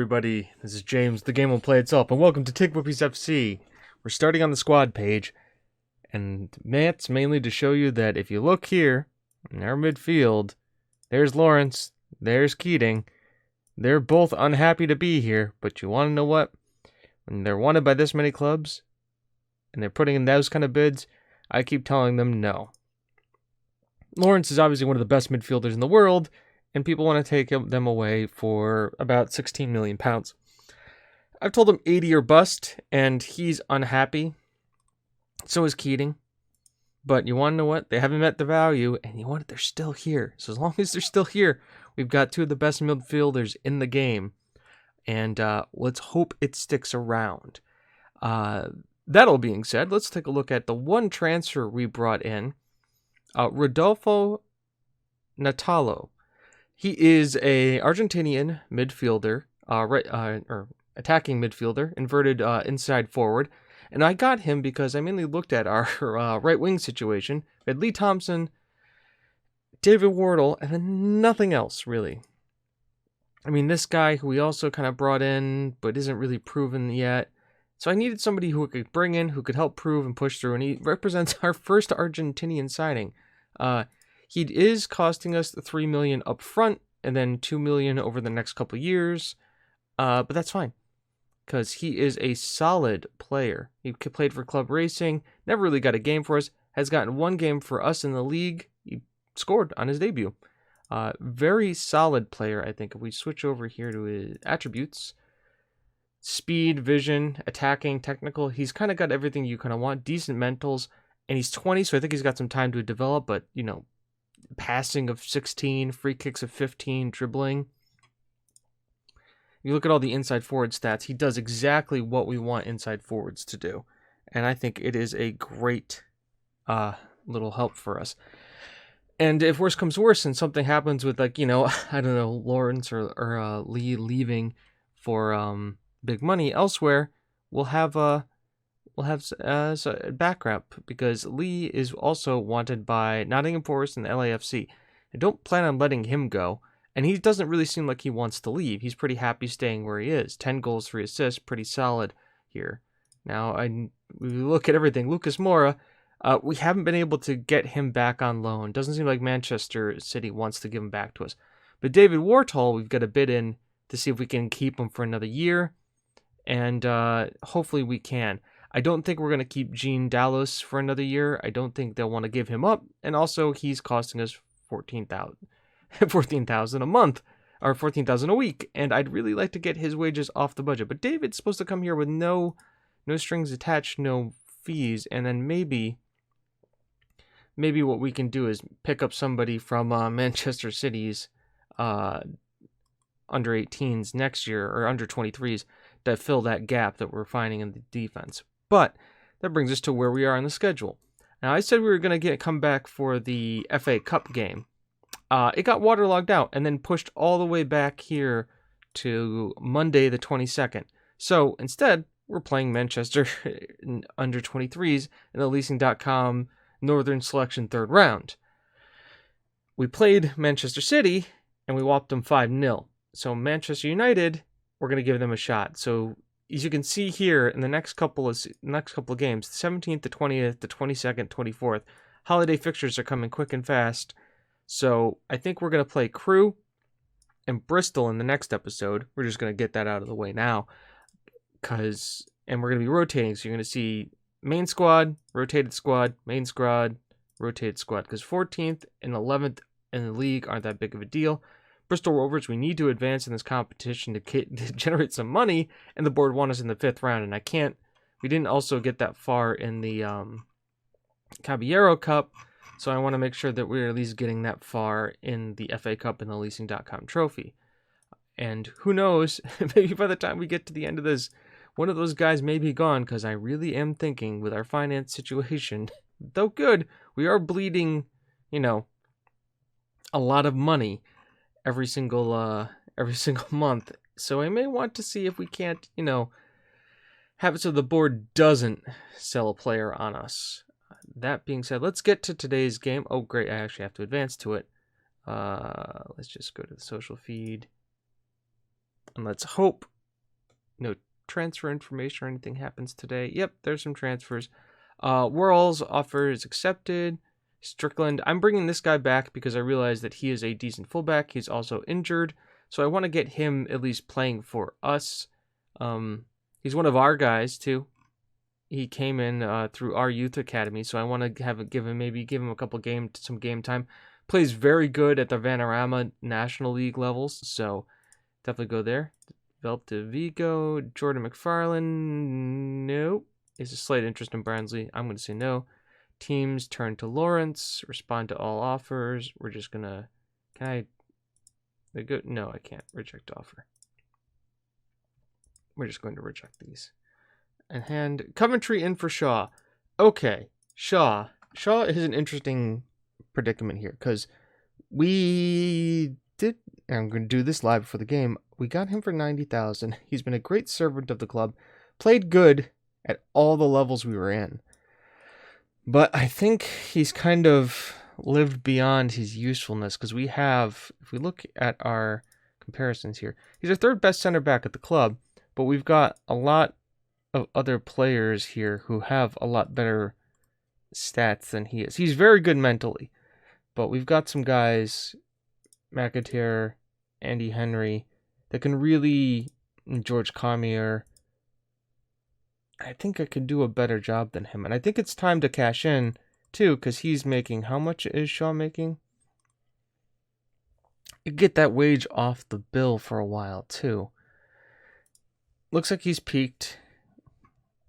everybody. This is James. The game will play itself, and welcome to TGWPIS FC. We're starting on the squad page, and that's mainly to show you that if you look here in our midfield, there's Lawrence, there's Keating. They're both unhappy to be here, but you want to know what? When they're wanted by this many clubs, and they're putting in those kind of bids, I keep telling them no. Lawrence is obviously one of the best midfielders in the world, and people want to take them away for about £16 million. I've told him 80 or bust, and he's unhappy. So is Keating. But you want to know what? They haven't met the value, and you want it, they're still here. So as long as they're still here, we've got two of the best midfielders in the game. And let's hope it sticks around. That all being said, let's take a look at the one transfer we brought in. Rodolfo Natalo. He is a Argentinian midfielder, or attacking midfielder, inverted inside forward. And I got him because I mainly looked at our right wing situation. We had Lee Thompson, David Wardle, and then nothing else, really. I mean, this guy who we also kind of brought in, but isn't really proven yet. So I needed somebody who could bring in, who could help prove and push through, and he represents our first Argentinian signing. He is costing us $3 million up front, and then $2 million over the next couple of years. But that's fine, because he is a solid player. He played for Club Racing, never really got a game for us, has gotten one game for us in the league. He scored on his debut. Very solid player, I think. If we switch over here to his attributes, speed, vision, attacking, technical, he's kind of got everything you kind of want. Decent mentals, and he's 20, so I think he's got some time to develop, but, you know, passing of 16, free kicks of 15, dribbling. You look at all the inside forward stats, he does exactly what we want inside forwards to do. And I think it is a great little help for us. And if worse comes worse and something happens with, like, you know, I don't know, Lawrence or Lee leaving for big money elsewhere, we'll have a backup, because Lee is also wanted by Nottingham Forest and the LAFC. I don't plan on letting him go, and he doesn't really seem like he wants to leave. He's pretty happy staying where he is. 10 goals, 3 assists, pretty solid here. Now, we look at everything. Lucas Moura, we haven't been able to get him back on loan. Doesn't seem like Manchester City wants to give him back to us. But David Wartall, we've got a bid in to see if we can keep him for another year, and hopefully we can. I don't think we're going to keep Gene Dallas for another year. I don't think they'll want to give him up. And also, he's costing us $14,000 a month, or $14,000 a week. And I'd really like to get his wages off the budget. But David's supposed to come here with no strings attached, no fees. And then maybe what we can do is pick up somebody from Manchester City's under 18s next year, or under 23s, to fill that gap that we're finding in the defense. But that brings us to where we are on the schedule. Now, I said we were going to come back for the FA Cup game. It got waterlogged out and then pushed all the way back here to Monday the 22nd. So instead, we're playing Manchester under 23s in the leasing.com Northern Selection third round. We played Manchester City and we whopped them 5-0. So Manchester United, we're going to give them a shot. So as you can see here, in the next couple of games, the 17th, the 20th, the 22nd, 24th, holiday fixtures are coming quick and fast. So I think we're going to play Crewe and Bristol in the next episode. We're just going to get that out of the way now, and we're going to be rotating. So you're going to see main squad, rotated squad, main squad, rotated squad, because 14th and 11th in the league aren't that big of a deal. Bristol Rovers, we need to advance in this competition to generate some money, and the board want us in the 5th round, and we didn't also get that far in the Caballero Cup, so I want to make sure that we're at least getting that far in the FA Cup and the leasing.com trophy. And who knows, maybe by the time we get to the end of this, one of those guys may be gone, because I really am thinking with our finance situation, though good, we are bleeding, a lot of money every single month. So I may want to see if we can't, have it so the board doesn't sell a player on us. That being said, let's get to today's game. Oh, great. I actually have to advance to it. Let's just go to the social feed. And let's hope no transfer information or anything happens today. Yep, there's some transfers. Worrell's offer is accepted. Strickland, I'm bringing this guy back because I realize that he is a decent fullback. He's also injured, so I want to get him at least playing for us. He's one of our guys too. He came in through our youth academy, so I want to give him a couple some game time. Plays very good at the Vanarama National League levels, so definitely go there. Develop to Vigo. Jordan McFarlane, nope. Is a slight interest in Barnsley. I'm going to say no. Teams turn to Lawrence. Respond to all offers. We're just going to... Can I... No, I can't. Reject offer. We're just going to reject these. And hand Coventry in for Shaw. Okay. Shaw is an interesting predicament here because we did... And I'm going to do this live before the game. We got him for $90,000. He's been a great servant of the club. Played good at all the levels we were in. But I think he's kind of lived beyond his usefulness because we have, if we look at our comparisons here, he's our third best center back at the club, but we've got a lot of other players here who have a lot better stats than he is. He's very good mentally, but we've got some guys, McAteer, Andy Henry, that can really, George Cormier, I think I could do a better job than him. And I think it's time to cash in, too, because he's making... How much is Shaw making? You get that wage off the bill for a while, too. Looks like he's peaked.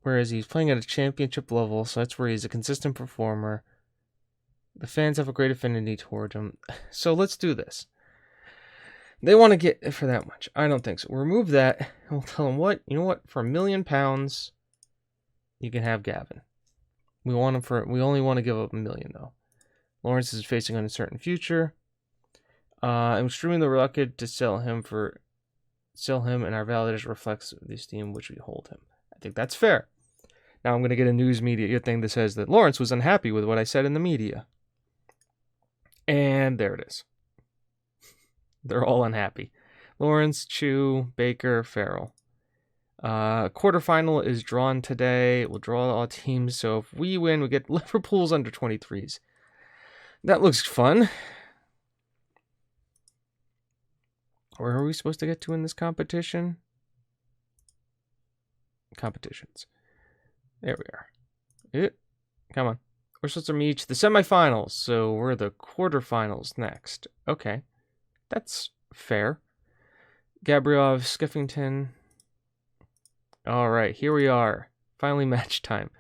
Whereas he's playing at a championship level, so that's where he's a consistent performer. The fans have a great affinity toward him. So let's do this. They want to get for that much. I don't think so. We'll remove that. And we'll tell them what? You know what? For £1 million... you can have Gavin. We only want to give up $1 million though. Lawrence is facing an uncertain future. I'm extremely reluctant to sell him, and our validation reflects the esteem which we hold him. I think that's fair. Now I'm going to get a news media thing that says that Lawrence was unhappy with what I said in the media. And there it is. They're all unhappy. Lawrence, Chu, Baker, Farrell. Quarterfinal is drawn today. We'll draw all teams. So if we win, we get Liverpool's under 23s. That looks fun. Where are we supposed to get to in this competition? Competitions. There we are. Come on. We're supposed to reach the semifinals. So we're the quarterfinals next. Okay. That's fair. Gabriel Skiffington. All right, here we are. Finally match time.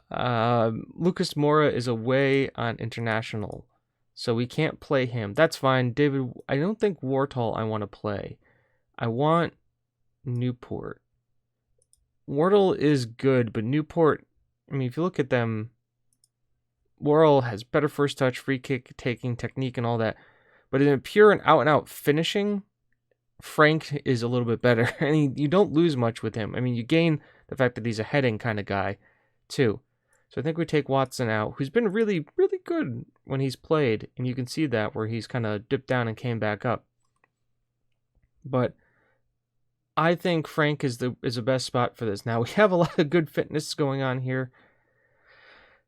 Lucas Moura is away on international, so we can't play him. That's fine. David, I don't think Wartall I want to play. I want Newport. Wartall is good, but Newport, I mean, if you look at them, Worrell has better first touch, free kick taking technique and all that. But in a pure and out finishing, Frank is a little bit better, and you don't lose much with him. I mean, you gain the fact that he's a heading kind of guy, too. So I think we take Watson out, who's been really, really good when he's played, and you can see that where he's kind of dipped down and came back up. But I think Frank is the best spot for this. Now, we have a lot of good fitness going on here.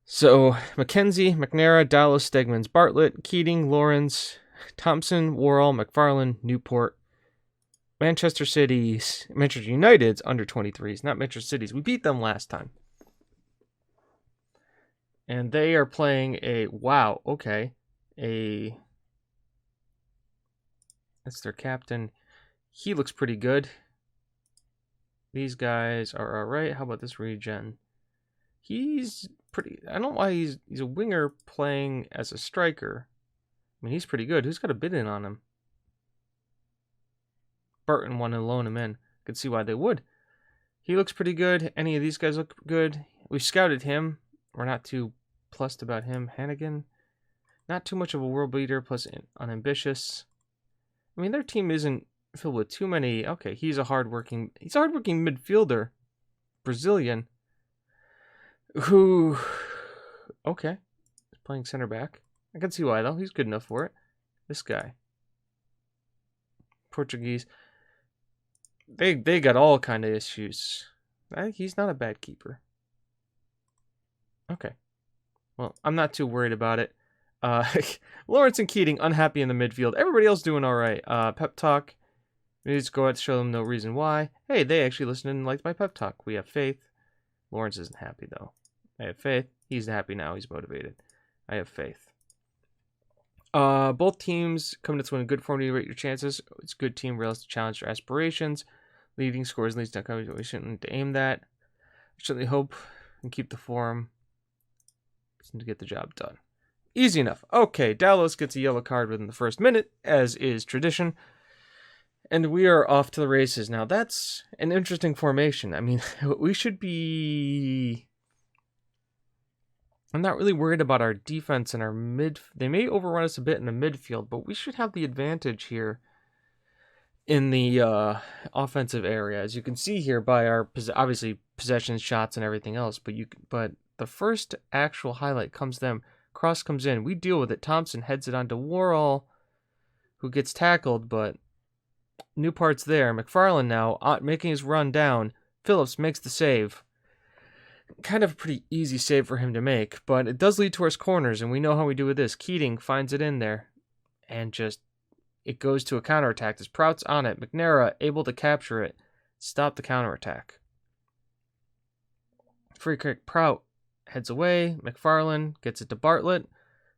So, McKenzie, McNair, Dallas, Stegmans, Bartlett, Keating, Lawrence, Thompson, Worrell, McFarlane, Newport, Manchester United's under 23s, not Manchester City's. We beat them last time. And they are playing that's their captain. He looks pretty good. These guys are all right. How about this regen? He's pretty... I don't know why he's a winger playing as a striker. I mean, he's pretty good. Who's got a bid in on him? Burton wanted to loan him in. Could see why they would. He looks pretty good. Any of these guys look good. We scouted him. We're not too plussed about him. Hannigan, not too much of a world beater, plus unambitious. I mean, their team isn't filled with too many. Okay, he's a hardworking midfielder, Brazilian, who, okay, is playing center back. I can see why though. He's good enough for it. This guy, Portuguese. They got all kind of issues. He's not a bad keeper. Okay. Well, I'm not too worried about it. Lawrence and Keating unhappy in the midfield. Everybody else doing all right. Pep talk. We just go out to show them no reason why. Hey, they actually listened and liked my pep talk. We have faith. Lawrence isn't happy though. I have faith. He's happy now. He's motivated. I have faith. Both teams come to this win in good form to rate your chances. It's a good team, realistic challenge your aspirations. Leading scores leads to coming. We shouldn't aim that. Certainly hope and keep the form to get the job done. Easy enough. Okay, Dallas gets a yellow card within the first minute, as is tradition. And we are off to the races. Now, that's an interesting formation. I mean, we should be... I'm not really worried about our defense and our mid... They may overrun us a bit in the midfield, but we should have the advantage here in the offensive area. As you can see here by our, obviously, possession shots and everything else. But the first actual highlight comes them. Cross comes in. We deal with it. Thompson heads it onto Worrell, who gets tackled, but Newport's there. McFarland now making his run down. Phillips makes the save. Kind of a pretty easy save for him to make, but it does lead to our corners, and we know how we do with this. Keating finds it in there, and just it goes to a counterattack. As Prout's on it, McNair able to capture it, stop the counterattack. Free kick, Prout heads away. McFarland gets it to Bartlett,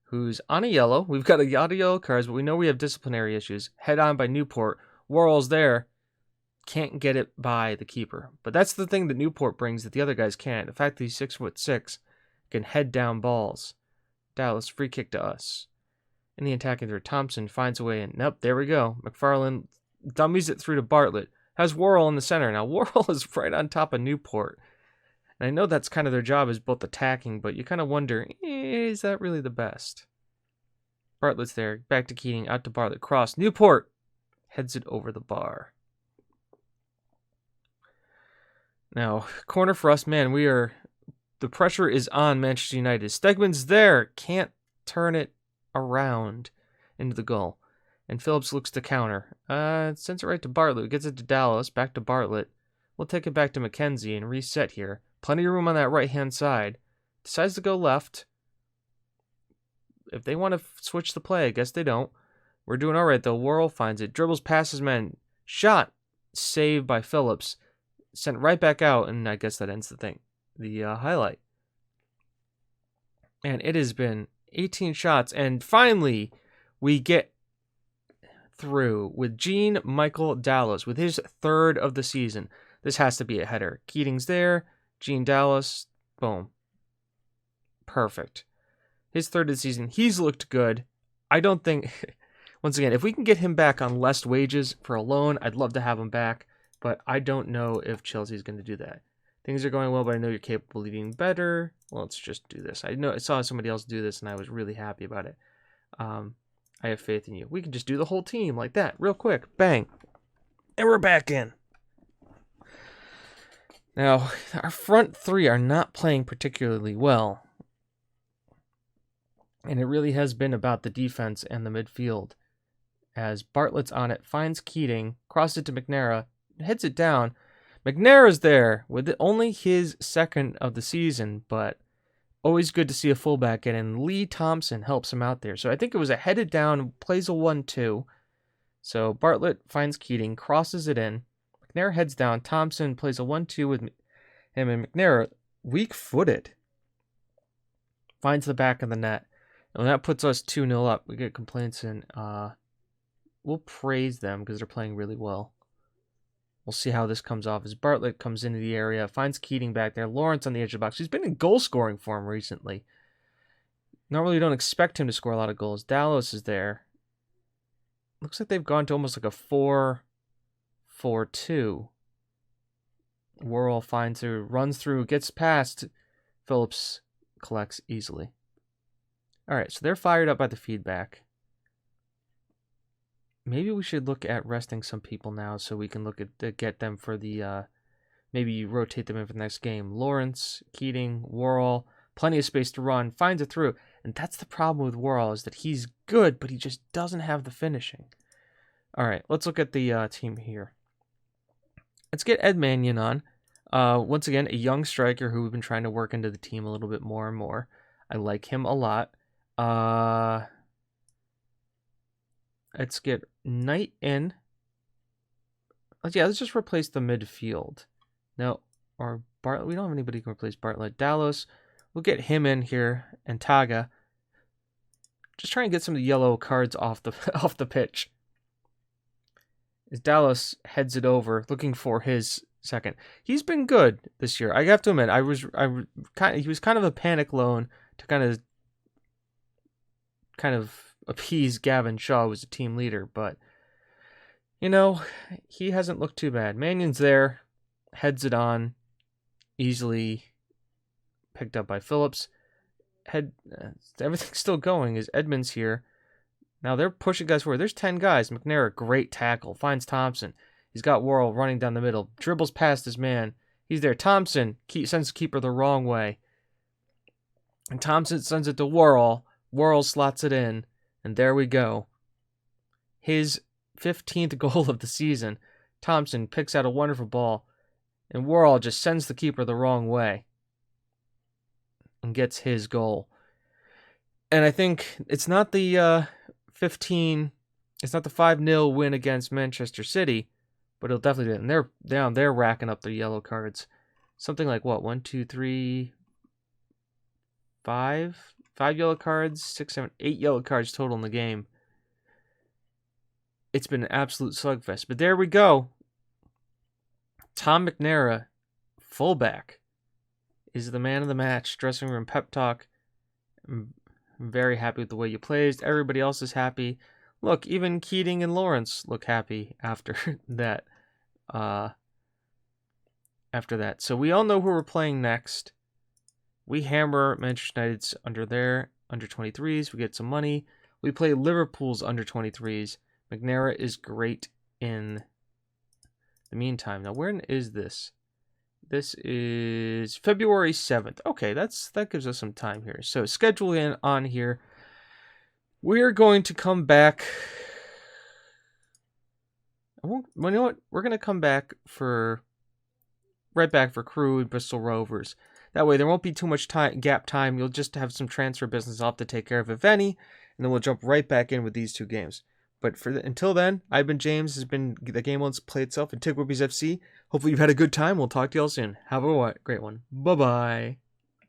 who's on a yellow. We've got a lot of yellow cards, but we know we have disciplinary issues. Head on by Newport. Worrell's there. Can't get it by the keeper. But that's the thing that Newport brings that the other guys can't. The fact that he's 6'6", can head down balls. Dallas, free kick to us. In the attacking third, Thompson finds a way in. Nope, there we go. McFarland dummies it through to Bartlett. Has Worrell in the center. Now, Worrell is right on top of Newport. And I know that's kind of their job is both attacking, but you kind of wonder, is that really the best? Bartlett's there. Back to Keating. Out to Bartlett. Cross. Newport heads it over the bar. Now, corner for us, man, the pressure is on Manchester United. Stegman's there, can't turn it around into the goal. And Phillips looks to counter. Sends it right to Bartlett, gets it to Dallas, back to Bartlett. We'll take it back to McKenzie and reset here. Plenty of room on that right-hand side. Decides to go left. If they want to switch the play, I guess they don't. We're doing all right, though. Worrell finds it, dribbles past his men. Shot, saved by Phillips. Sent right back out, and I guess that ends the thing. The highlight. And it has been 18 shots, and finally we get through with Jean Michael Dallas with his third of the season. This has to be a header. Keating's there. Jean Dallas. Boom. Perfect. His third of the season. He's looked good. I don't think... Once again, if we can get him back on less wages for a loan, I'd love to have him back. But I don't know if Chelsea's going to do that. Things are going well, but I know you're capable of eating better. Well, let's just do this. I saw somebody else do this, and I was really happy about it. I have faith in you. We can just do the whole team like that, real quick. Bang. And we're back in. Now, our front three are not playing particularly well. And it really has been about the defense and the midfield. As Bartlett's on it, finds Keating, crosses it to McNair, heads it down. McNair is there with only his second of the season, but always good to see a fullback get in. Lee Thompson helps him out there. So I think it was a headed down, plays a 1-2. So Bartlett finds Keating, crosses it in. McNair heads down. Thompson plays a 1-2 with him, and McNair, weak-footed, finds the back of the net. And that puts us 2-0 up. We get complaints, and we'll praise them because they're playing really well. We'll see how this comes off as Bartlett comes into the area, finds Keating back there. Lawrence on the edge of the box. He's been in goal-scoring form recently. Normally, don't expect him to score a lot of goals. Dallas is there. Looks like they've gone to almost like a 4-4-2. Worrell finds her, runs through, gets past. Phillips collects easily. All right, so they're fired up by the feedback. Maybe we should look at resting some people now so we can look at get them for the, maybe rotate them in for the next game. Lawrence, Keating, Worrell, plenty of space to run, finds it through. And that's the problem with Worrell is that he's good, but he just doesn't have the finishing. All right, let's look at the team here. Let's get Ed Mannion on. Once again, a young striker who we've been trying to work into the team a little bit more and more. I like him a lot. Let's get Knight in. Let's just replace the midfield. No, or Bartlett. We don't have anybody who can replace Bartlett. Dallas. We'll get him in here. And Taga. Just try and get some of the yellow cards off the off the pitch. As Dallas heads it over, looking for his second. He's been good this year. I have to admit, he was kind of a panic loan to kind of appease Gavin Shaw, who was the team leader, but you know, he hasn't looked too bad. Mannion's there, heads it on, easily picked up by Phillips. Everything's still going as Edmonds here. Now they're pushing guys forward. There's 10 guys. McNair, great tackle. Finds Thompson. He's got Worrell running down the middle. Dribbles past his man. He's there. Thompson sends the keeper the wrong way. And Thompson sends it to Worrell. Worrell slots it in. And there we go. His 15th goal of the season. Thompson picks out a wonderful ball. And Worrell just sends the keeper the wrong way. And gets his goal. And I think it's not the... it's not the 5-0 win against Manchester City, but it'll definitely do it. And they're down there racking up the yellow cards. Something like what? 1, 2, 3, 5? 5 yellow cards, 6, 7, 8 yellow cards total in the game. It's been an absolute slugfest. But there we go. Tom McNair, fullback, is the man of the match. Dressing room pep talk. I'm very happy with the way you played. Everybody else is happy. Look, even Keating and Lawrence look happy after that. So we all know who we're playing next. We hammer Manchester United's under 23s. We get some money. We play Liverpool's under 23s. McNair is great in the meantime. Now, when is this? This is February 7th. Okay, that gives us some time here. So schedule in on here. We're going to come back. You know what? We're going to come back right back for Crewe and Bristol Rovers. That way there won't be too much gap time. You'll just have some transfer business I'll have to take care of, if any, and then we'll jump right back in with these 2 games. But until then, I've been James. This has been The Game Won't Play Itself and TGWPIS FC. Hopefully you've had a good time. We'll talk to y'all soon. Have a great one. Bye-bye.